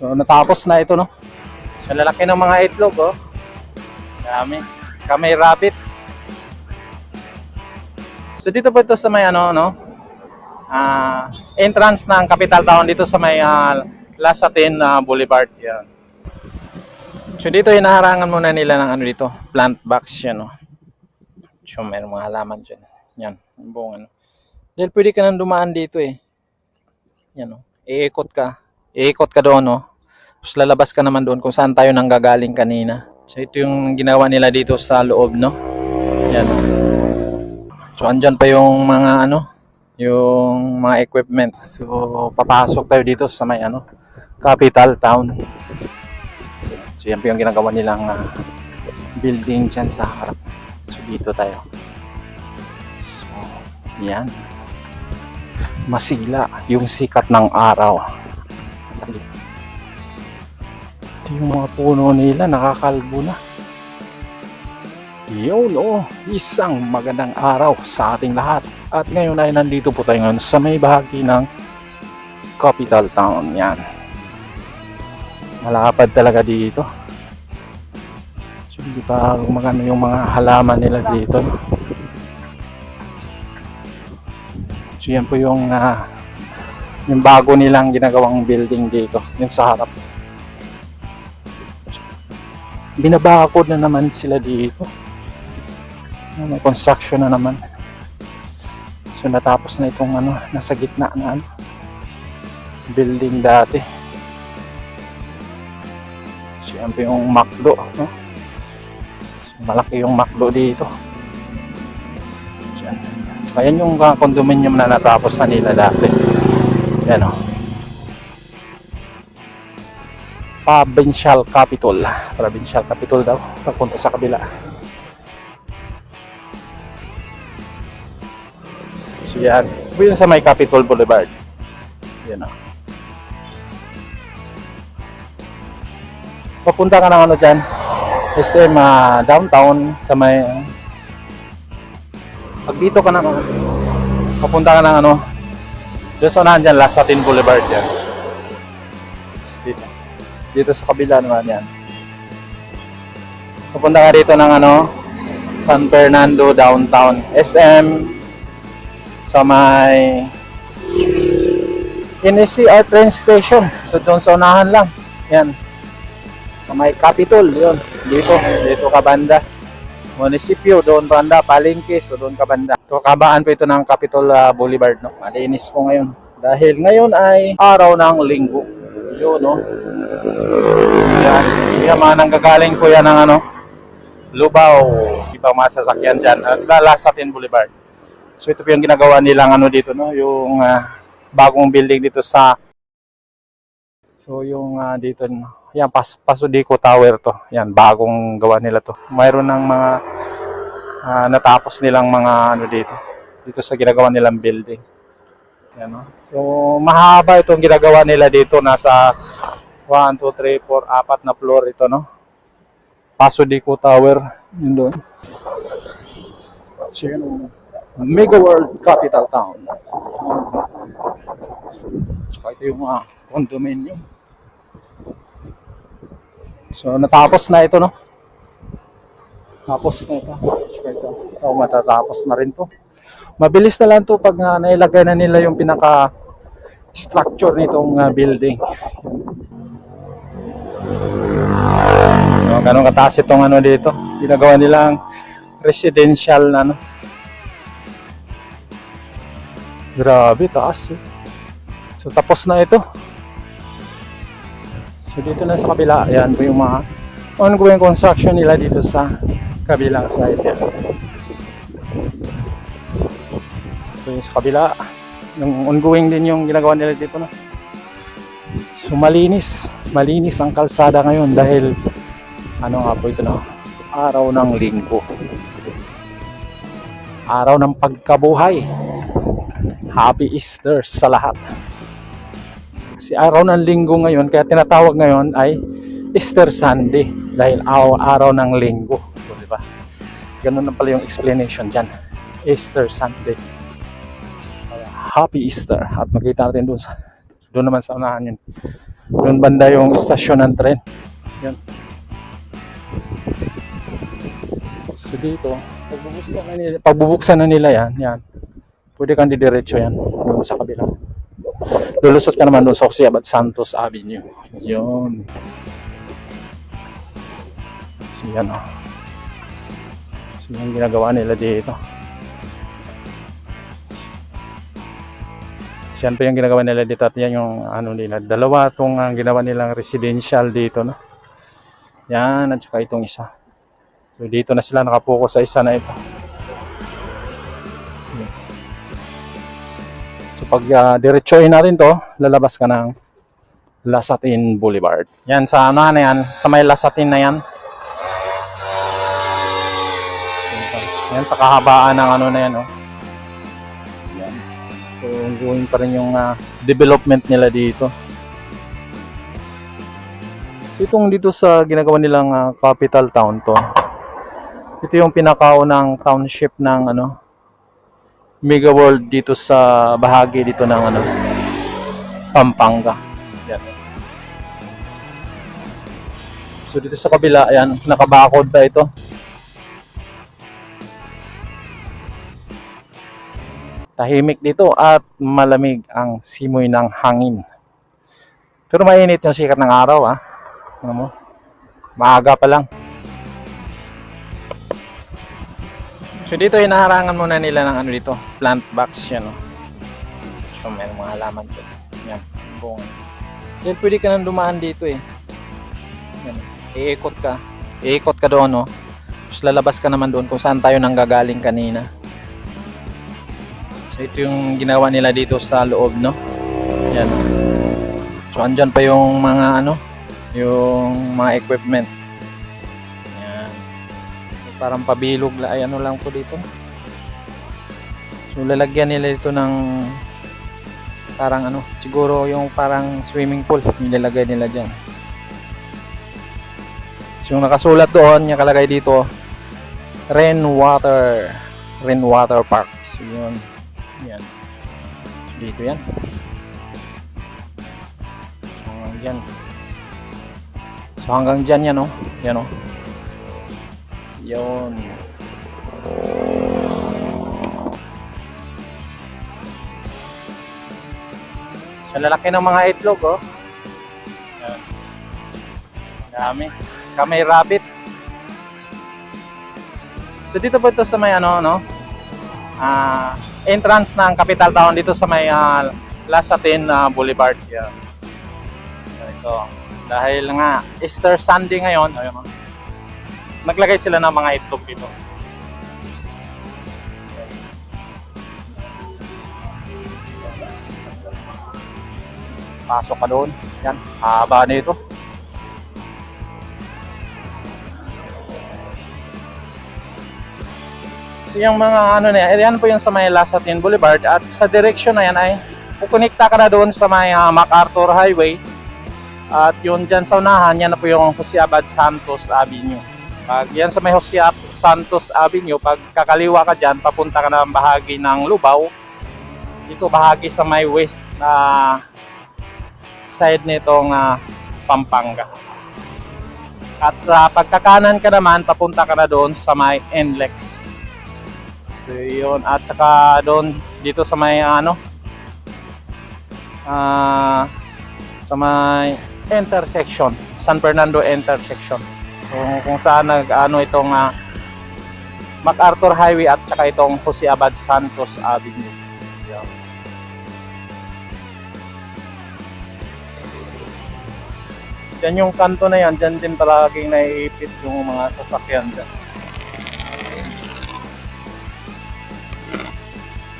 So natapos na ito, no. So lalaki ng mga itlog, oh. Dami. Kamay rabbit. So dito po ito sa may ano, no. Entrance ng Capital Town dito sa may Lasatin Boulevard. Yan. So dito hinaharangan muna nila ng ano dito, plant box yan, no. So may mga halaman dyan. Yan, buong ano. Dahil pwede ka nang dumaan dito eh. Yan, no. Iikot ka doon, no. Tapos lalabas ka naman doon kung saan tayo nanggagaling kanina. So ito yung ginawa nila dito sa loob, no. Yan. So andyan pa yung mga ano, yung mga equipment. So papasok tayo dito sa may ano, Capital Town. So yan po yung ginagawa nilang building dyan sa harap. So dito tayo. So yan. Masila yung sikat ng araw. Ito yung mga puno nila, nakakalbo na. Yun, oh, isang magandang araw sa ating lahat. At ngayon ay nandito po tayo ngayon sa may bahagi ng Capital Town. Yan. Malapad talaga dito. So hindi pa magano yung mga halaman nila dito. So yan po yung bago nilang ginagawang building dito. Yung sa harap. Binabakod na naman sila dito. May construction na naman. So natapos na itong ano, nasa gitna na ano, building dati. So yan po yung McDo, no? So, malaki yung McDo dito. So, ayan yung condominium na natapos na nila dati. Yan, o. Provincial Capital. Provincial Capital daw. Papunta sa kabila. So yan. Ito yun sa may Capitol Boulevard. Yan, o. Papunta ka ng ano dyan. SM downtown sa may... Pag dito ka na, papunta ka ng ano, dito sa unahan dyan, Lasatin Boulevard yan. Dito sa kabila naman yan. Papunta ka dito ng ano, San Fernando downtown. SM sa may NSCR train station. So doon sa unahan lang. Yan. Sa may Capitol, yun. Dito ka banda. Munisipyo, doon banda, palengke, so doon ka banda. So kabaan po ito ng Capitol Boulevard, no. Malinis po ngayon. Dahil ngayon ay araw ng linggo. Yun, no. Yan. Siya mga nanggagaling po yan ng ano, Lubao. Ibang masasakyan dyan. Lasatin Boulevard. So ito po yung ginagawa nilang ano dito, no, yung bagong building dito sa, so yung dito, yan, Pasodico Tower to. Yan, bagong gawa nila to. Mayroon ng mga natapos nilang mga ano dito sa ginagawa nilang building. Yan, no? So mahaba itong ginagawa nila dito, nasa 1, 2, 3, 4, 4 na floor ito, no. Pasodico Tower, yun doon. So yun, Mega World Capital Town. Tsaka ito yung condominium. So natapos na ito, no. Tapos na ito. Tsaka ito matatapos na rin to. Mabilis na lang to pag nailagay na nila yung pinaka structure nitong building. So, ganun kataas itong ano dito. Ginagawa nilang residential na ano. Grabe, taas. So tapos na ito. So dito na sa kabila, ayan po yung mga ongoing construction nila dito sa kabilang side. Yan. So yung sa kabila, yung ongoing din yung ginagawa nila dito, no? So malinis ang kalsada ngayon dahil ano nga po ito, no? Araw ng linggo. Araw ng pagkabuhay. Happy Easter sa lahat. Kasi araw ng linggo ngayon, kaya tinatawag ngayon ay Easter Sunday dahil araw ng linggo. So, diba? Ganun na pala yung explanation dyan. Easter Sunday. Happy Easter. At makita natin doon naman sa unahan yun. Doon banda yung istasyon ng tren. Yan. So dito, pagbubuksan na nila yan, yan. Pwede kang didiretso yan, doon sa kabila. Lulusot ka naman doon sa Jose Abad Santos Avenue. Yun. So yan o. So yung ginagawa nila dito. So yan pa yung ginagawa nila dito at yan yung ano nila. Dalawa itong ginawa nilang residential dito. No? Yan at saka itong isa. So dito na sila nakapokus sa isa na ito. So pag diretsoin na rin to, lalabas ka ng Lasatin Boulevard. Yan sa ano na yan, sa may Lasatin na yan. Yan sa kahabaan ng ano na yan, oh. Yan. So ongoing pa rin yung development nila dito. So itong dito sa ginagawa nilang capital town to. Ito yung pinakaunang township ng ano Mega World dito sa bahagi dito ng ano Pampanga. Yan. So dito sa kabila, ayan, nakabakod pa ito. Tahimik dito at malamig ang simoy ng hangin. Pero mainit yung sikat ng araw, ah. Ano mo? Maaga pa lang. So dito hinaharangan muna nila ng ano dito, plant box yan, no. So may mga halaman dito. Yan, bunga. Yan pwede ka nang dumaan dito eh. Yan. Iikot ka. Iikot ka doon, no. Tapos lalabas ka naman doon kung saan tayo nanggagaling kanina. So ito yung ginawa nila dito sa loob, no. Yan. So andyan pa yung mga ano, yung mga equipment. Parang pabilog la ay ano lang po dito. So lalagyan nila dito ng parang ano, siguro yung parang swimming pool nilalagay nila diyan. So yung nakasulat doon, yung nakalagay dito Rainwater Park. So yun. Yan. Dito yan. So yan. So hanggang diyan yan, oh. Yan, oh. Yun. Sa lalaki ng mga itlog, oh. Yan. Dami. Kamay rabbit. So dito po ito sa may ano, no? Entrance ng capital town dito sa may Lasatin Boulevard. Yan. Ito. Dahil nga Easter Sunday ngayon, ayun, naglagay sila ng mga itlog dito. Pasok ka doon. Yan, haba na ito. So yung mga ano na yan po yung sa may Lasatin Boulevard at sa direction na yan ay kukonekta ka na doon sa may MacArthur Highway at yun dyan sa unahan, yan na po yung Jose Abad Santos Avenue. Pag yan sa may Jose Santos Avenue, pag kakaliwa ka dyan, papunta ka na ng bahagi ng Lubao. Dito bahagi sa may west side nitong Pampanga. At pagkakanan ka naman, papunta ka na doon sa may NLEX. So yun, at saka doon dito sa may ano sa may intersection, San Fernando intersection. So kung saan nag-ano itong MacArthur Highway at saka itong Jose Abad Santos Avenue. Yan. Yan yung kanto na yan, dyan din palaging naiipit yung mga sasakyan dyan.